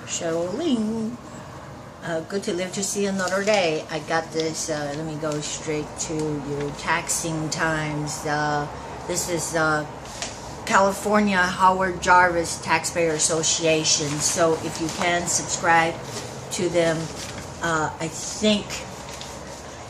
Cheryl, Ling. Good to live to see another day. I got this. Let me go straight to your taxing times. This is California Howard Jarvis Taxpayer Association. So if you can subscribe to them, I think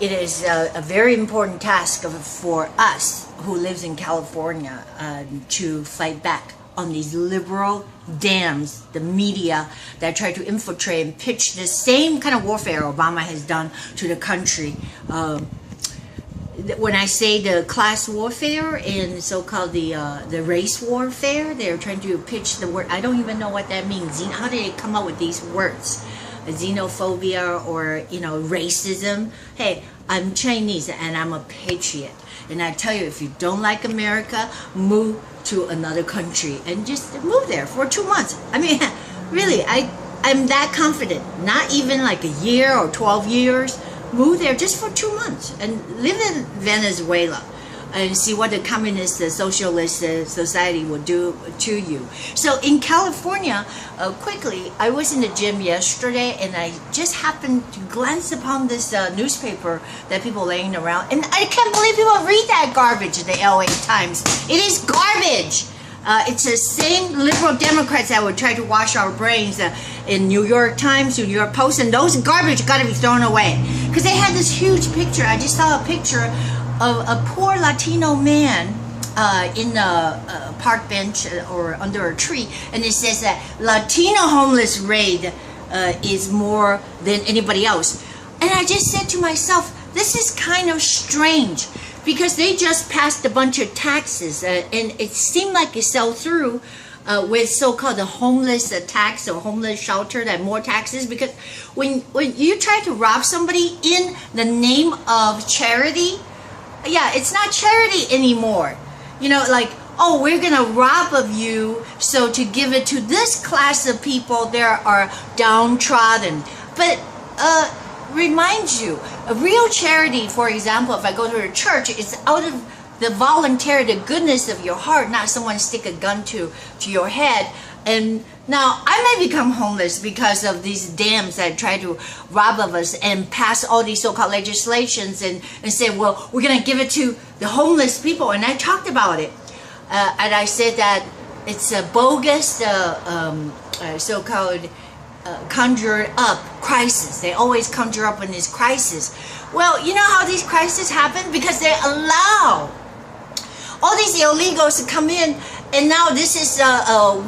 it is a very important task for us who lives in California to fight back on these liberal dams, the media that try to infiltrate and pitch the same kind of warfare Obama has done to the country. When I say the class warfare and so-called the race warfare, they're trying to pitch the word. I don't even know what that means. How did they come up with these words? Xenophobia or racism. Hey, I'm Chinese and I'm a patriot, and I tell you, if you don't like America, move to another country and just move there for 2 months. I mean, really, I'm that confident. Not even like a year or 12 years. Move there just for 2 months and live in Venezuela and see what the communist, socialist society will do to you. So in California, quickly, I was in the gym yesterday and I just happened to glance upon this newspaper that people laying around, and I can't believe people read that garbage in the LA Times. It is garbage. It's the same liberal Democrats that would try to wash our brains in New York Times, New York Post, and those garbage got to be thrown away. Because they had this huge picture. I just saw a picture of a poor Latino man in a park bench or under a tree, and it says that Latino homeless rate is more than anybody else. And I just said to myself, this is kind of strange, because they just passed a bunch of taxes, and it seemed like it fell through with so-called the homeless tax or homeless shelter, that more taxes, because when you try to rob somebody in the name of charity, yeah, it's not charity anymore. Like, oh, we're gonna rob of you, so to give it to this class of people that are downtrodden. But remind you, a real charity, for example, if I go to a church, it's out of the voluntary, the goodness of your heart, not someone stick a gun to your head. And now I may become homeless because of these dams that try to rob of us and pass all these so-called legislations and say, well, we're going to give it to the homeless people. And I talked about it. And I said that it's a bogus so-called conjured up crisis. They always conjure up in this crisis. Well, you know how these crises happen? Because they allow all these illegals to come in, and now this is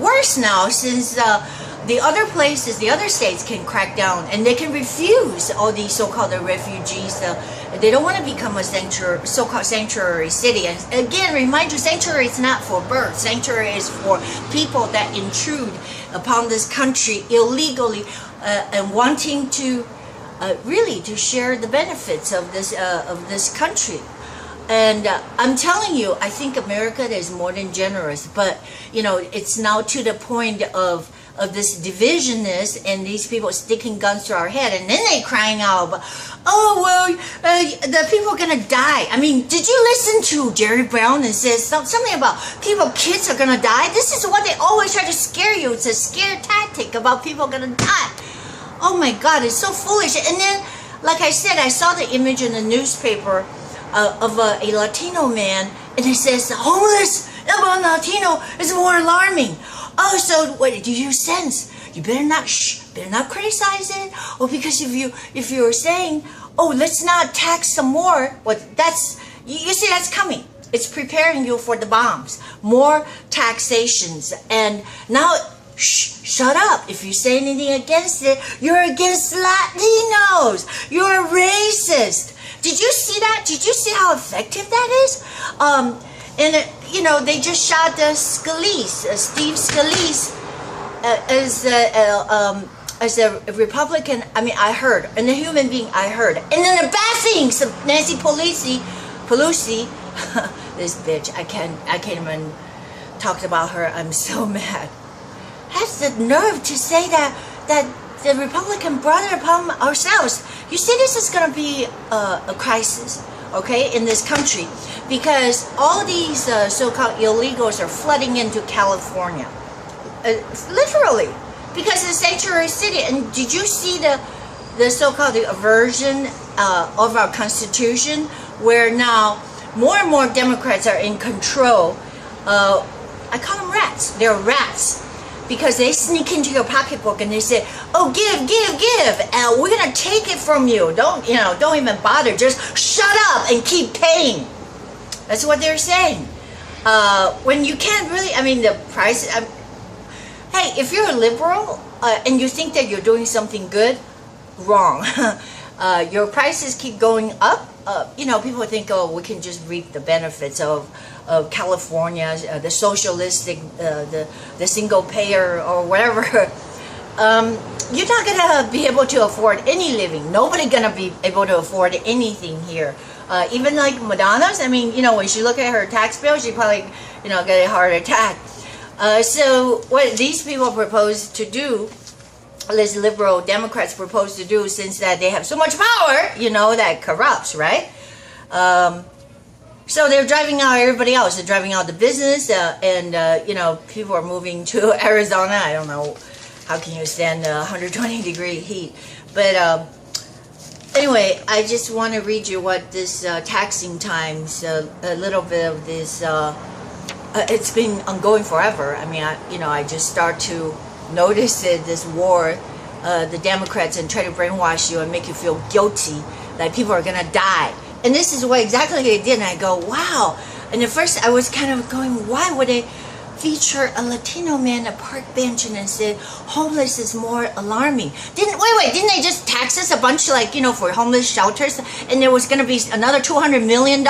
worse now, since the other places, the other states can crack down and they can refuse all these so-called refugees. They don't want to become a so-called sanctuary city. And again, remind you, sanctuary is not for birth. Sanctuary is for people that intrude upon this country illegally and wanting to really to share the benefits of this country. And I'm telling you, I think America is more than generous, but it's now to the point of this divisionness and these people sticking guns to our head, and then they crying out, oh well, the people are gonna die. I mean, did you listen to Jerry Brown and says something about kids are gonna die? This is what they always try to scare you. It's a scare tactic about people gonna die. Oh my God, it's so foolish. And then, like I said, I saw the image in the newspaper of a Latino man, and it says homeless about Latino is more alarming. Oh, so what do you sense? You better not criticize it. Or because if you're saying, oh, let's not tax some more, well, you see that's coming. It's preparing you for the bombs, more taxations, and now shut up. If you say anything against it, you're against Latinos. You're a racist. Did you see that? Did you see how effective that is? And they just shot Scalise, Steve Scalise, as a Republican. I mean, I heard, and a human being, I heard. And then the bad things of Nancy Pelosi, this bitch. I can't even talk about her. I'm so mad. Has the nerve to say that the Republican brought it upon ourselves. You see, this is going to be a crisis, okay, in this country, because all these so-called illegals are flooding into California. Literally. because it's sanctuary city. And did you see the so-called version of our Constitution, where now more and more Democrats are in control? I call them rats. They're rats because they sneak into your pocketbook and they say, "Oh, give, and we're gonna take it from you. Don't even bother. Just shut up and keep paying." That's what they're saying. When you can't really, I mean, the price. Hey, if you're a liberal and you think that you're doing something good, wrong. Your prices keep going up. People think, oh, we can just reap the benefits of California, the socialistic, the single payer or whatever. You're not gonna be able to afford any living. Nobody gonna be able to afford anything here. Even like Madonna's, I mean, when she look at her tax bill, she probably, get a heart attack. So what these people propose to do, these liberal Democrats propose to do, since that they have so much power, that corrupts, right? So they're driving out everybody else. They're driving out the business, and people are moving to Arizona. I don't know, how can you stand 120-degree heat? But anyway, I just want to read you what this taxing times, a little bit of this. It's been ongoing forever. I mean, I just start to notice it, this war, the Democrats, and try to brainwash you and make you feel guilty that people are gonna die. And this is what exactly they did. And I go, wow. And at first I was kind of going, why would they feature a Latino man at a park bench and then say homeless is more alarming? Didn't they just tax us a bunch, for homeless shelters, and there was gonna be another $200 million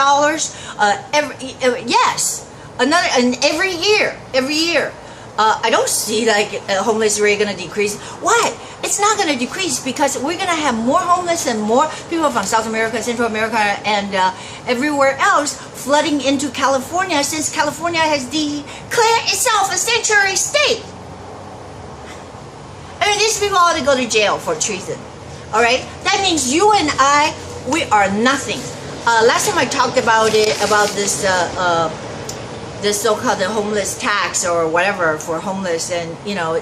every year. I don't see homeless rate going to decrease. Why? It's not going to decrease because we're going to have more homeless and more people from South America, Central America, and everywhere else flooding into California, since California has declared itself a sanctuary state. I mean, these people ought to go to jail for treason. All right? That means you and I, we are nothing. Last time I talked about this the so-called homeless tax or whatever for homeless, and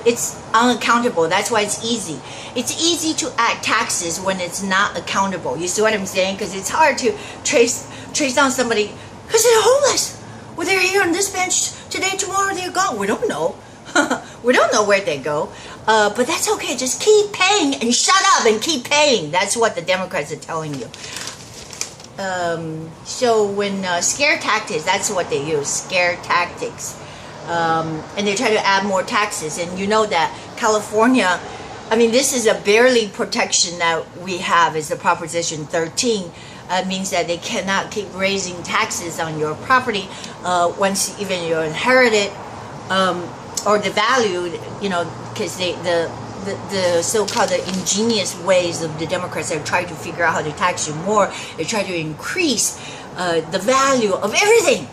it's unaccountable. That's why it's easy. It's easy to add taxes when it's not accountable. You see what I'm saying? Because it's hard to trace down somebody because they're homeless. Well, they're here on this bench today, tomorrow they're gone. We don't know. We don't know where they go. But that's okay. Just keep paying and shut up and keep paying. That's what the Democrats are telling you. So when scare tactics, that's what they use, scare tactics, and they try to add more taxes. And you know that California, I mean, this is a barely protection that we have, is the Proposition 13. Means that they cannot keep raising taxes on your property once even you inherit it, or the value, because the so-called ingenious ways of the Democrats are trying to figure out how to tax you more. They try to increase the value of everything.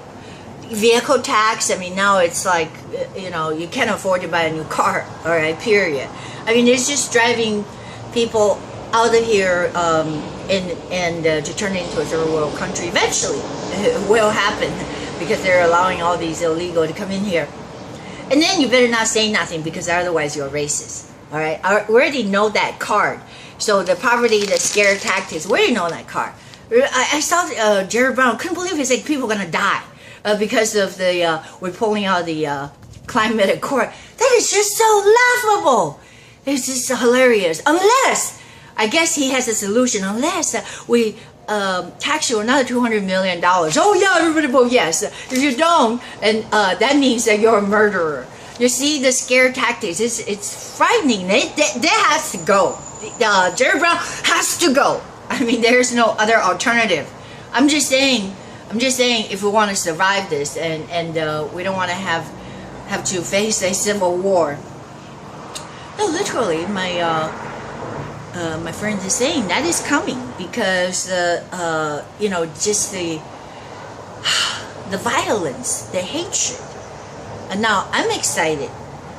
Vehicle tax, I mean, now it's like, you can't afford to buy a new car, all right, period. I mean, it's just driving people out of here and to turn it into a third world country. Eventually, it will happen because they're allowing all these illegal to come in here. And then you better not say nothing, because otherwise you're racist. All right, we already know that card. So the poverty, the scare tactics, we already know that card. I saw Jerry Brown, couldn't believe he said people are gonna die because of the we're pulling out the climate accord. That is just so laughable. It's just hilarious. Unless, I guess he has a solution. Unless we tax you another $200 million. Oh yeah, everybody vote yes. If you don't, and that means that you're a murderer. You see the scare tactics, it's frightening. They has to go. Jerry Brown has to go. I mean, there's no other alternative. I'm just saying, if we want to survive this, and we don't want to have to face a civil war. No, literally, my friend is saying that is coming, because just the violence, the hatred. And now I'm excited,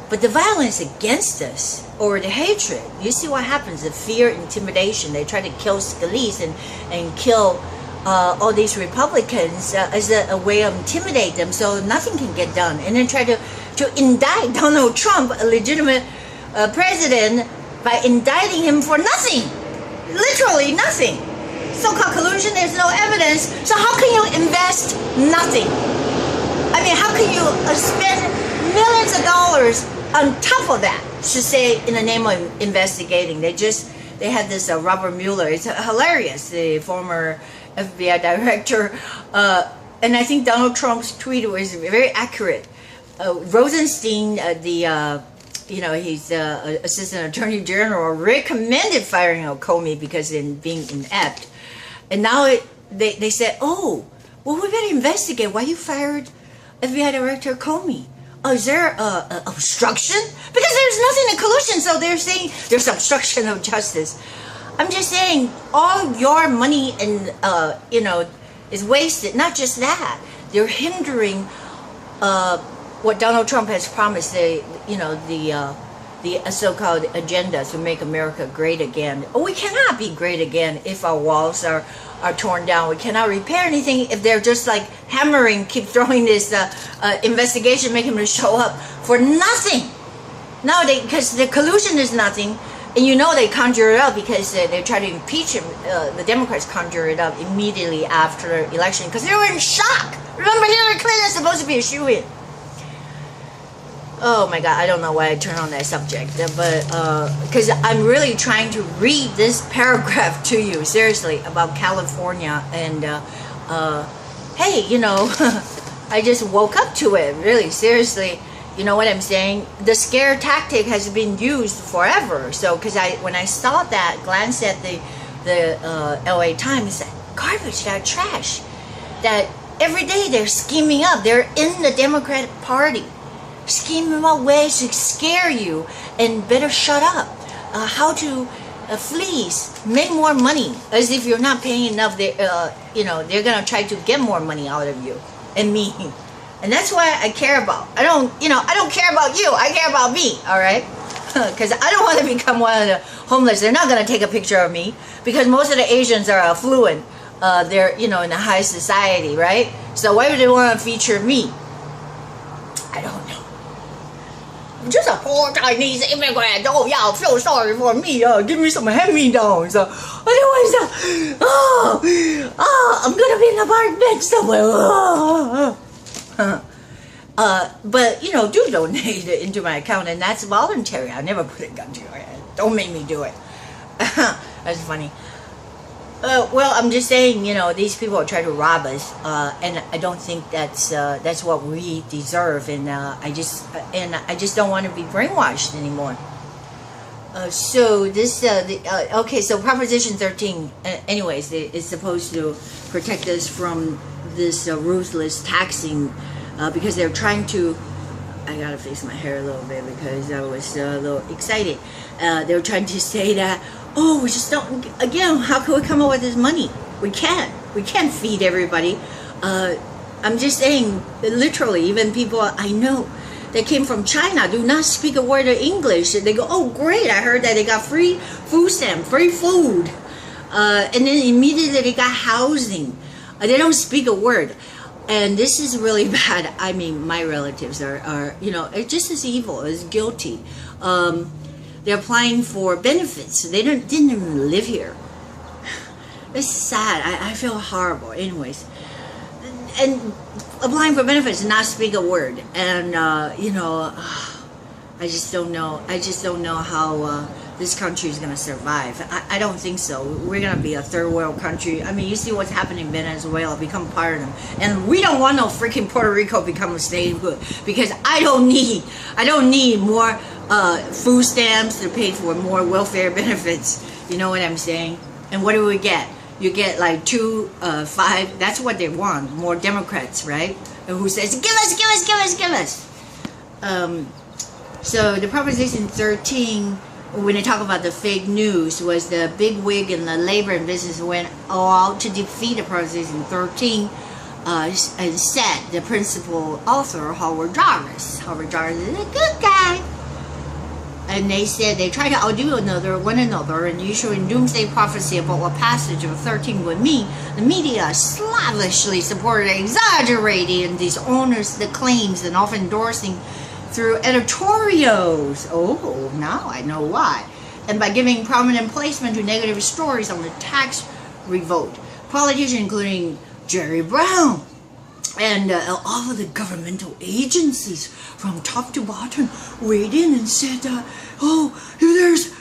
but the violence against us, or the hatred, you see what happens, the fear, intimidation. They try to kill Scalise and kill all these Republicans as a way of intimidate them so nothing can get done. And then try to indict Donald Trump, a legitimate president by indicting him for nothing, literally nothing. So-called collusion, there's no evidence. So how can you invest nothing? I mean, how can you spend millions of dollars on top of that to say in the name of investigating? They had this Robert Mueller. It's hilarious, the former FBI director. And I think Donald Trump's tweet was very accurate. Rosenstein, he's Assistant Attorney General, recommended firing Comey because in being inept. And now they said, oh, well, we better investigate why you fired FBI Director Comey. Oh, is there obstruction? Because there's nothing in collusion, so they're saying there's obstruction of justice. I'm just saying, all your money and is wasted. Not just that, they're hindering what Donald Trump has promised. The so-called agenda to make America great again. We cannot be great again if our walls are torn down. We cannot repair anything if they're just like hammering, keep throwing this investigation, making them show up for nothing. No, because the collusion is nothing, and they conjure it up because they try to impeach him. The Democrats conjure it up immediately after the election because they were in shock. Remember, Hillary Clinton is supposed to be a shoo-in. Oh my God, I don't know why I turned on that subject, but because I'm really trying to read this paragraph to you, seriously, about California, and hey, I just woke up to it, really, seriously. You know what I'm saying? The scare tactic has been used forever. So, because when I saw that, glanced at the LA Times, garbage, that trash, that every day they're scheming up. They're in the Democratic Party, scheming out ways to scare you and better shut up. How to fleece, make more money, as if you're not paying enough. They're gonna try to get more money out of you and me, and that's why I care about. I don't care about you. I care about me. All right, because I don't want to become one of the homeless. They're not gonna take a picture of me because most of the Asians are affluent. They're in the high society, right? So why would they want to feature me? I don't know. Just a poor Chinese immigrant. Oh yeah, feel sorry for me. Give me some hand-me-downs. Otherwise, I'm gonna be in a park bench somewhere. But do donate it into my account, and that's voluntary. I never put a gun to your head. Don't make me do it. That's funny. Well, I'm just saying, these people are trying to rob us, and I don't think that's what we deserve, and I just don't want to be brainwashed anymore. So this, okay, so Proposition 13, anyways, is supposed to protect us from this ruthless taxing, because they're trying to. I gotta fix my hair a little bit because I was a little excited. They're trying to say that, oh, we just don't, again, how can we come up with this money? We can't feed everybody. I'm just saying, literally, even people I know that came from China do not speak a word of English. They go, oh great, I heard that they got free food stamp, free food. And then immediately they got housing. They don't speak a word. And this is really bad. I mean, my relatives are just as evil, as guilty. They're applying for benefits. They didn't even live here. It's sad. I feel horrible. Anyways, and applying for benefits and not speak a word. And I just don't know. I just don't know how this country is going to survive. I don't think so. We're going to be a third world country. I mean, you see what's happening in Venezuela, become part of them. And we don't want no freaking Puerto Rico become a statehood, because I don't need more food stamps to pay for more welfare benefits. You know what I'm saying? And what do we get? You get like 2, 5. That's what they want. More Democrats, right? And who says, give us, give us, give us, give us. So the Proposition 13, when they talk about the fake news, was the big wig in the labor and business went all out to defeat the Proposition 13, and said the principal author, Howard Jarvis. Howard Jarvis is a good guy. And they said they tried to outdo one another, and issuing doomsday prophecy about what passage of 13 would mean. The media slavishly supported, exaggerating these owners, the claims, and often endorsing through editorials. Oh, now I know why. And by giving prominent placement to negative stories on the tax revolt. Politicians including Jerry Brown and all of the governmental agencies from top to bottom weighed in and said, if there's,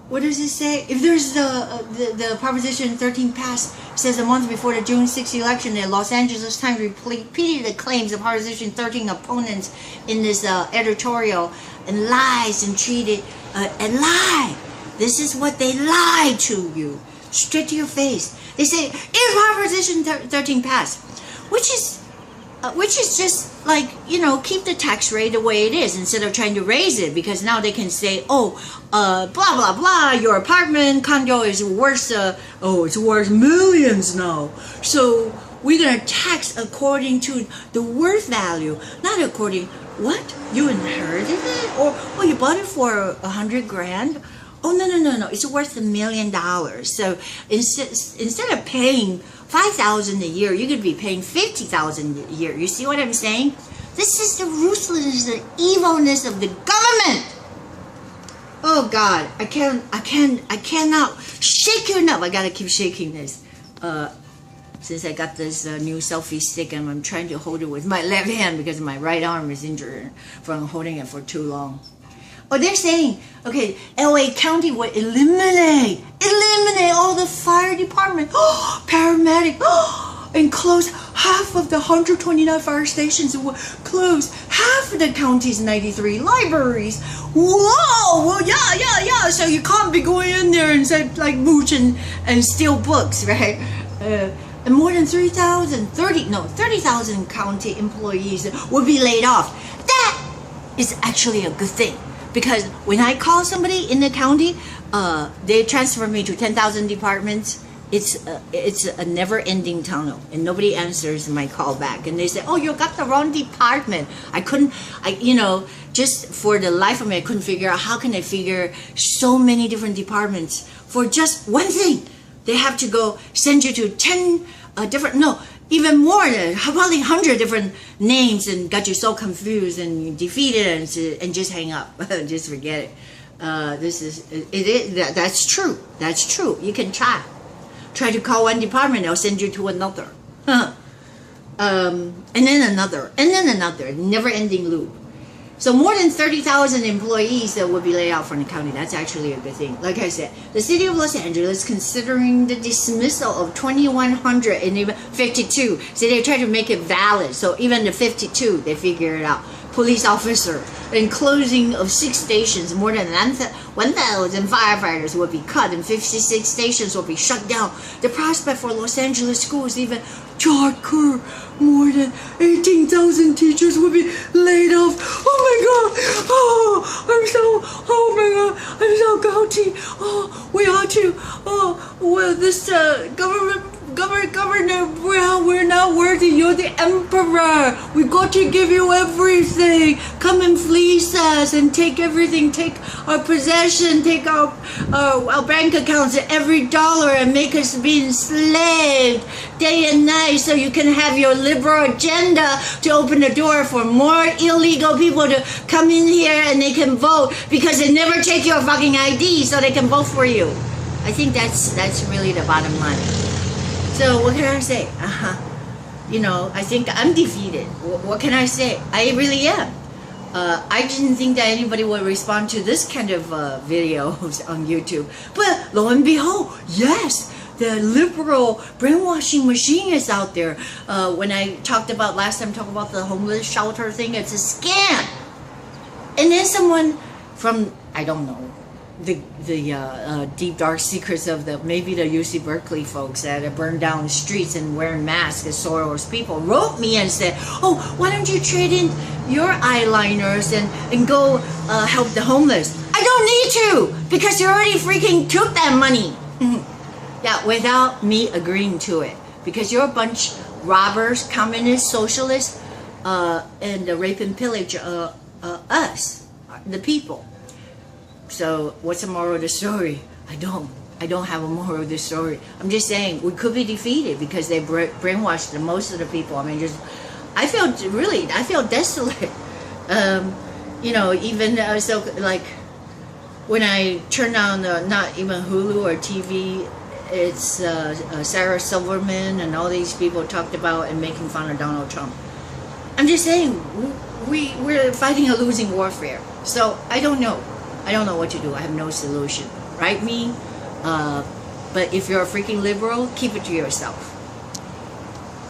what does it say? If there's the Proposition 13 passed, says a month before the June 6th election, the Los Angeles Times repeated the claims of Proposition 13 opponents in this editorial and lies and treated and lie. This is what they lie to you, straight to your face. They say if Proposition 13 passed, which is just like, you know, keep the tax rate the way it is instead of trying to raise it, because now they can say, blah blah blah, your apartment condo is worth it's worth millions now, so we're gonna tax according to the worth value, not according what you inherited it, or you bought it for $100 grand. Oh no, it's worth $1 million. So instead of paying $5,000 a year, you could be paying $50,000 a year. You see what I'm saying? This is the ruthlessness, the evilness of the government. Oh God, I cannot shake you enough. I gotta keep shaking this. Since I got this new selfie stick, and I'm trying to hold it with my left hand because my right arm is injured from holding it for too long. Oh, they're saying, okay, LA County would eliminate all the fire department, paramedic, and close half of the 129 fire stations, would close half of the county's 93 libraries. Whoa, well, yeah, so you can't be going in there and say, like, mooch and steal books, right? And more than 30,000 county employees would be laid off. That is actually a good thing. Because when I call somebody in the county, they transfer me to 10,000 departments. It's a never-ending tunnel, and nobody answers my call back. And they say, "Oh, you got the wrong department." Just for the life of me, I couldn't figure out how can they figure so many different departments for just one thing. They have to go send you to 10 even more than probably 100 different names, and got you so confused and defeated and just hang up. Just forget it. That's true. That's true. You can try to call one department, they'll send you to another. And then another, never-ending loop. So more than 30,000 employees that will be laid out from the county. That's actually a good thing. Like I said, the city of Los Angeles considering the dismissal of 2,100 and even 52. So they try to make it valid. So even the 52, they figure it out. Police officer and closing of 6 stations. More than 1,000 firefighters will be cut and 56 stations will be shut down. The prospect for Los Angeles schools even darker. More than 18,000 teachers will be laid off. Oh my God! I'm so guilty. We ought to. This Governor Brown, we're not worthy. You're the emperor. We got to give you everything. Come and fleece us and take everything. Take our possession. Take our bank accounts, every dollar, and make us be enslaved day and night, so you can have your liberal agenda to open the door for more illegal people to come in here and they can vote because they never take your fucking ID, so they can vote for you. I think that's really the bottom line. So what can I say? I think I'm defeated. What can I say? I really am. I didn't think that anybody would respond to this kind of videos on YouTube. But lo and behold, yes, the liberal brainwashing machine is out there. When I talked about last time, about the homeless shelter thing, it's a scam. And then someone from, I don't know, the deep dark secrets of maybe the UC Berkeley folks that burned down the streets and wearing masks as Soros people wrote me and said, "Oh, why don't you trade in your eyeliners and go help the homeless?" I don't need to, because you already freaking took that money. Yeah, without me agreeing to it, because you're a bunch robbers, communists, socialists, and rape and pillage us, the people. So what's the moral of the story? I don't have a moral of the story. I'm just saying we could be defeated because they brainwashed most of the people. I mean, I feel desolate. You know, even so, like when I turn on not even Hulu or TV, it's Sarah Silverman and all these people talked about and making fun of Donald Trump. I'm just saying, we're fighting a losing warfare. So I don't know. I don't know what to do. I have no solution. Right, me? But if you're a freaking liberal, keep it to yourself.